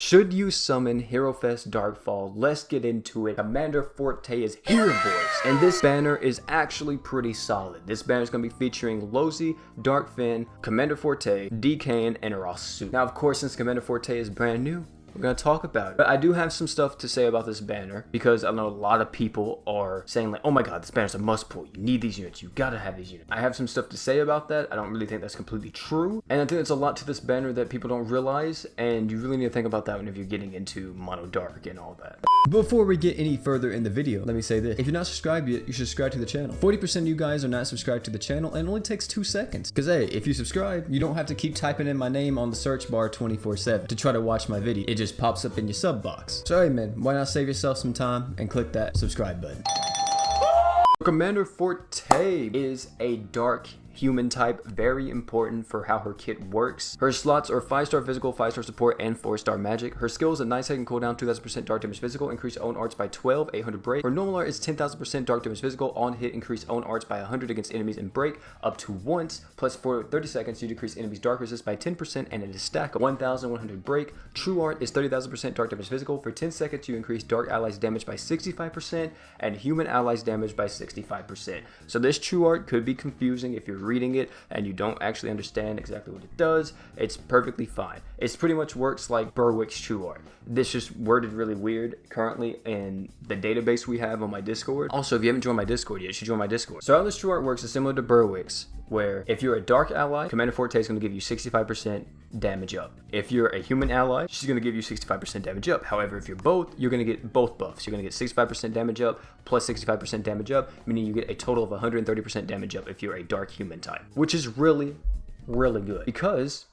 Should you summon Hero Fest Darkfall? Let's get into it. Commander Forte is here, boys. And this banner is actually pretty solid. This banner is going to be featuring Lozi, Darkfin, Commander Forte, DKN, and Rasu. Now, of course, since Commander Forte is brand new, we're going to talk about it. But I do have some stuff to say about this banner because I know a lot of people are saying like, oh my god, this banner's a must pull. You need these units. You gotta have these units. I have some stuff to say about that. I don't really think that's completely true. And I think there's a lot to this banner that people don't realize, and you really need to think about that whenever you're getting into Mono Dark and all that. Before we get any further in the video, let me say this. If you're not subscribed yet, you should subscribe to the channel. 40% of you guys are not subscribed to the channel, and it only takes 2 seconds. Because hey, if you subscribe, you don't have to keep typing in my name on the search bar 24/7 to try to watch my video. It just pops up in your sub box. So hey man, why not save yourself some time and click that subscribe button. Commander Forte is a dark human type, very important for how her kit works. Her slots are 5-star physical, 5-star support, and 4-star magic. Her skills: a 9-second cooldown, 2000% dark damage physical, increase own arts by 12, 800 break. Her normal art is 10,000% dark damage physical, on hit increase own arts by 100 against enemies and break up to once, plus for 30 seconds you decrease enemies dark resist by 10%, and it is stack of 1100 break. True art is 30,000% dark damage physical. For 10 seconds you increase dark allies damage by 65% and human allies damage by 65%. So this true art could be confusing if you're reading it and you don't actually understand exactly what it does. It's perfectly fine. It's pretty much works like Berwick's true art. This just worded really weird currently in the database we have on my Discord. Also, if you haven't joined my Discord yet, you should join my Discord. So how this true art works is similar to Berwick's, where if you're a dark ally, Commander Forte is going to give you 65% damage up. If you're a human ally, she's going to give you 65% damage up. However, if you're both, you're going to get both buffs. You're going to get 65% damage up plus 65% damage up, meaning you get a total of 130% damage up if you're a dark human type, which is really, really good because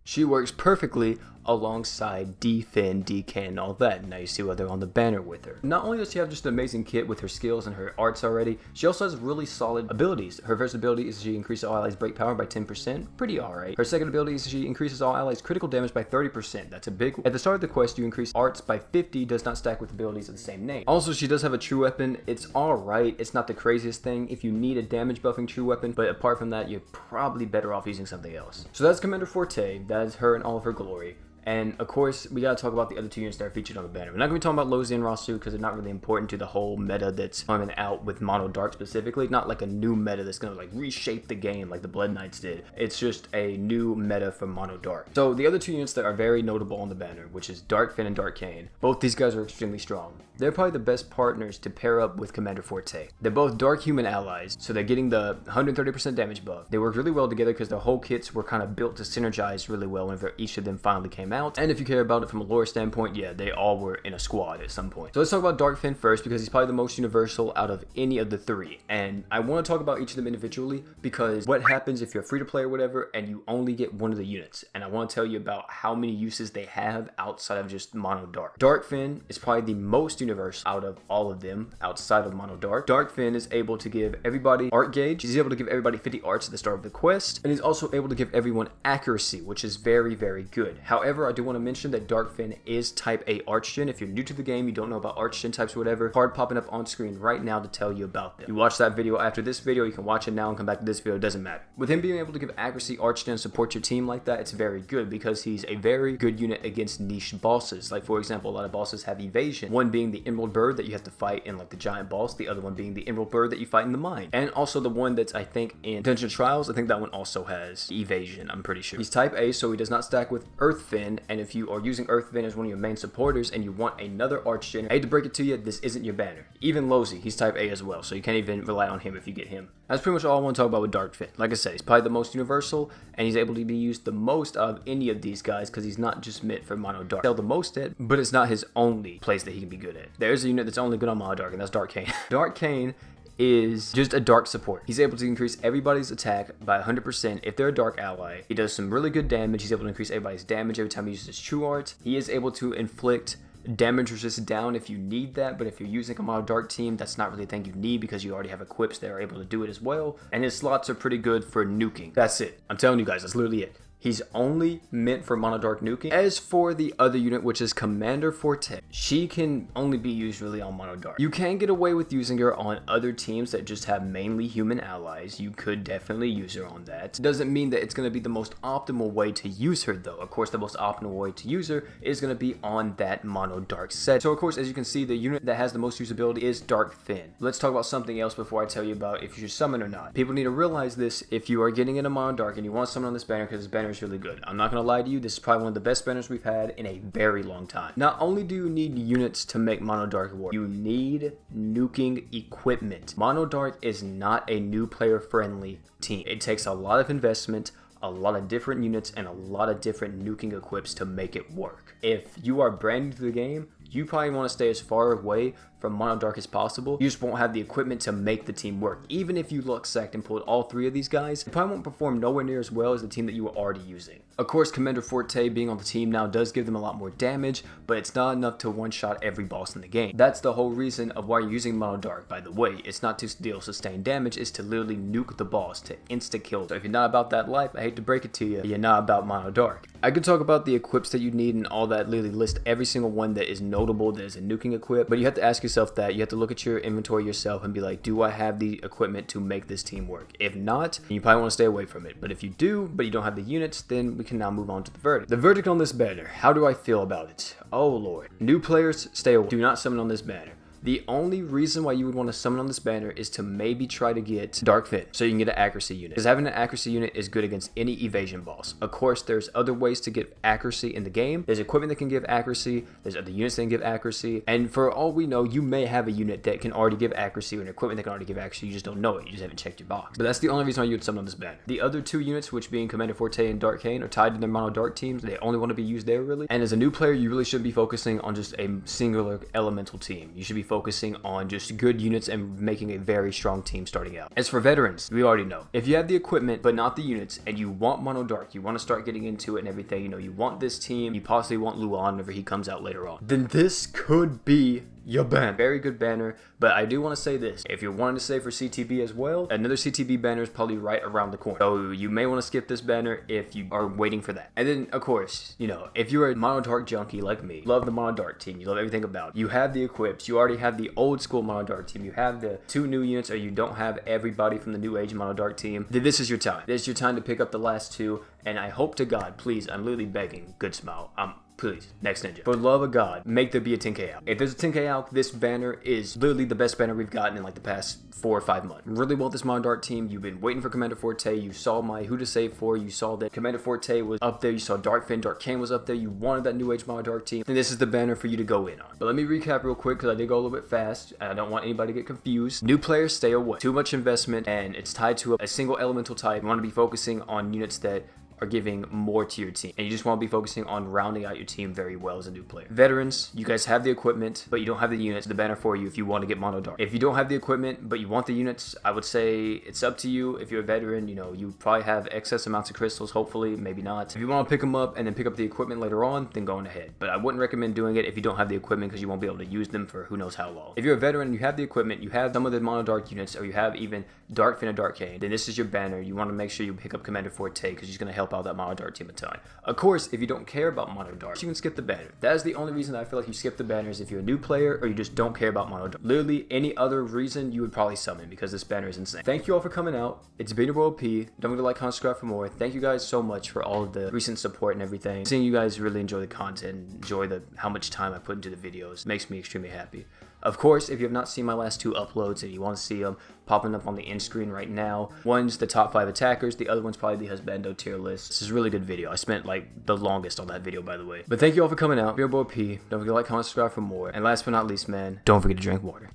she works perfectly alongside D-Fin, DK, and all that. Now you see why they're on the banner with her. Not only does she have just an amazing kit with her skills and her arts already, she also has really solid abilities. Her first ability is she increases all allies break power by 10%, pretty alright. Her second ability is she increases all allies critical damage by 30%, that's a big one. At the start of the quest you increase arts by 50, does not stack with abilities of the same name. Also, she does have a true weapon. It's alright, it's not the craziest thing if you need a damage buffing true weapon, but apart from that you're probably better off using something else. So that's Commander Forte, that is her in all of her glory. And of course, we gotta talk about the other 2 units that are featured on the banner. We're not gonna be talking about Lozi and Rasu because they're not really important to the whole meta that's coming out with Mono Dark specifically. Not like a new meta that's gonna like reshape the game like the Blood Knights did. It's just a new meta for Mono Dark. So the other 2 units that are very notable on the banner, which is Darkfin and Darkane, both these guys are extremely strong. They're probably the best partners to pair up with Commander Forte. They're both dark human allies, so they're getting the 130% damage buff. They work really well together because their whole kits were kind of built to synergize really well whenever each of them finally came out. And if you care about it from a lore standpoint, yeah, they all were in a squad at some point. So let's talk about Darkfin first because he's probably the most universal out of any of the 3. And I want to talk about each of them individually because what happens if you're free to play or whatever and you only get one of the units. And I want to tell you about how many uses they have outside of just Mono Dark. Darkfin is probably the most universal out of all of them outside of Mono Dark. Darkfin is able to give everybody art gauge. He's able to give everybody 50 arts at the start of the quest. And he's also able to give everyone accuracy, which is very, very good. However, I do want to mention that Darkfin is type A Archgen. If you're new to the game, you don't know about Archgen types or whatever, card popping up on screen right now to tell you about them. You watch that video after this video, you can watch it now and come back to this video, it doesn't matter. With him being able to give accuracy, Archgen, and support your team like that, it's very good because he's a very good unit against niche bosses. Like for example, a lot of bosses have evasion, one being the Emerald Bird that you have to fight in like the giant boss, the other one being the Emerald Bird that you fight in the mine, and also the one that's I think in Dungeon Trials, I think that one also has evasion, I'm pretty sure. He's type A, so he does not stack with Earthfin, and if you are using Earthfin as one of your main supporters and you want another Archgen, I hate to break it to you, this isn't your banner. Even Lozi, he's type A as well, so you can't even rely on him if you get him. That's pretty much all I want to talk about with Darkfin. Like I said, he's probably the most universal, and he's able to be used the most of any of these guys because he's not just meant for Mono Dark. Sell the most at, but it's not his only place that he can be good at. There's a unit that's only good on Mono Dark, and that's Darkane. Darkane is just a dark support. He's able to increase everybody's attack by 100% if they're a dark ally. He does some really good damage. He's able to increase everybody's damage every time he uses his true art. He is able to inflict damage resist down if you need that, but if you're using a Mono Dark team, that's not really a thing you need because you already have equips that are able to do it as well. And his slots are pretty good for nuking. That's it. I'm telling you guys, that's literally it. He's only meant for Mono Dark nuking. As for the other unit, which is Commander Forte, she can only be used really on Mono Dark. You can get away with using her on other teams that just have mainly human allies. You could definitely use her on that. Doesn't mean that it's going to be the most optimal way to use her though. Of course, the most optimal way to use her is going to be on that Mono Dark set. So of course, as you can see, the unit that has the most usability is Dark Finn. Let's talk about something else before I tell you about if you should summon or not. People need to realize this if you are getting into Mono Dark and you want to summon on this banner, because this banner is really good. I'm not going to lie to you, this is probably one of the best banners we've had in a very long time. Not only do you need units to make Mono Dark work, you need nuking equipment. Mono Dark is not a new player friendly team. It takes a lot of investment, a lot of different units, and a lot of different nuking equips to make it work. If you are brand new to the game, you probably want to stay as far away from Mono Dark as possible. You just won't have the equipment to make the team work. Even if you luck sacked and pulled all three of these guys, you probably won't perform nowhere near as well as the team that you were already using. Of course, Commander Forte being on the team now does give them a lot more damage, but it's not enough to one-shot every boss in the game. That's the whole reason of why you're using Mono Dark, by the way. It's not to deal sustained damage, it's to literally nuke the boss, to insta-kill. So if you're not about that life, I hate to break it to you, you're not about Mono Dark. I could talk about the equips that you need and all that, literally list every single one that is notable that is a nuking equip, but you have to ask yourself that. You have to look at your inventory yourself and be like, do I have the equipment to make this team work? If not, you probably want to stay away from it. But if you do, but you don't have the units, then we can now move on to the verdict. The verdict on this banner, how do I feel about it? Oh lord. New players, stay away. Do not summon on this banner. The only reason why you would want to summon on this banner is to maybe try to get Dark Finn, so you can get an accuracy unit. Because having an accuracy unit is good against any evasion boss. Of course, there's other ways to get accuracy in the game. There's equipment that can give accuracy, there's other units that can give accuracy, and for all we know, you may have a unit that can already give accuracy or an equipment that can already give accuracy, you just don't know it, you just haven't checked your box. But that's the only reason why you would summon on this banner. The other two units, which being Commander Forte and Dark Kane, are tied to their Mono Dark teams. They only want to be used there really. And as a new player, you really shouldn't be focusing on just a singular elemental team. You should be focusing on just good units and making a very strong team starting out. As for veterans, we already know. If you have the equipment but not the units and you want Mono Dark, you want to start getting into it and everything, you know, you want this team, you possibly want Luan whenever he comes out later on, then this could be your banner. Very good banner, but I do want to say this. If you're wanting to save for CTB as well, another CTB banner is probably right around the corner. So you may want to skip this banner if you are waiting for that. And then, of course, you know, if you're a Mono Dark junkie like me, love the Mono Dark team, you love everything about it, you have the equips, you already have the old school Mono Dark team, you have the two new units, or you don't have everybody from the new age Mono Dark team, then this is your time. This is your time to pick up the last two, and I hope to God, please, I'm literally begging, good smile, please, next ninja, for the love of God, make there be a 10k out. If there's a 10k out, this banner is literally the best banner we've gotten in like the past 4 or 5 months. Really want this Mono Dark team. You've been waiting for Commander Forte. You saw my who to save for. You saw that Commander Forte was up there. You saw Dark Finn, Dark Kane was up there. You wanted that new age Mono Dark team. And this is the banner for you to go in on. But let me recap real quick because I did go a little bit fast. And I don't want anybody to get confused. New players, stay away. Too much investment and it's tied to a single elemental type. You want to be focusing on units that are giving more to your team, and you just want to be focusing on rounding out your team very well as a new player. Veterans, you guys have the equipment but you don't have the units. The banner for you if you want to get Mono Dark. If you don't have the equipment but you want the units, I would say it's up to you. If you're a veteran, you know, you probably have excess amounts of crystals, hopefully, maybe not. If you want to pick them up and then pick up the equipment later on, then go on ahead, but I wouldn't recommend doing it if you don't have the equipment because you won't be able to use them for who knows how long. If you're a veteran and you have the equipment, you have some of the Mono Dark units, or you have even Dark Finn and Dark Kane, then this is your banner. You want to make sure you pick up Commander Forte because he's going to help out that Mono Dark team a ton. Of course, if you don't care about Mono Dark, you can skip the banner. That is the only reason I feel like you skip the banners if you're a new player or you just don't care about Mono Dark. Literally any other reason you would probably summon because this banner is insane. Thank you all for coming out. It's been your boy P. Don't forget to like, comment, subscribe for more. Thank you guys so much for all of the recent support and everything. Seeing you guys really enjoy the content, enjoy how much time I put into the videos makes me extremely happy. Of course, if you have not seen my last 2 uploads and you want to see them popping up on the end screen right now, one's the top 5 attackers, the other one's probably the Husbando tier list. This is a really good video. I spent like the longest on that video, by the way. But thank you all for coming out. Your boy P. Don't forget to like, comment, subscribe for more. And last but not least, man, don't forget to drink water.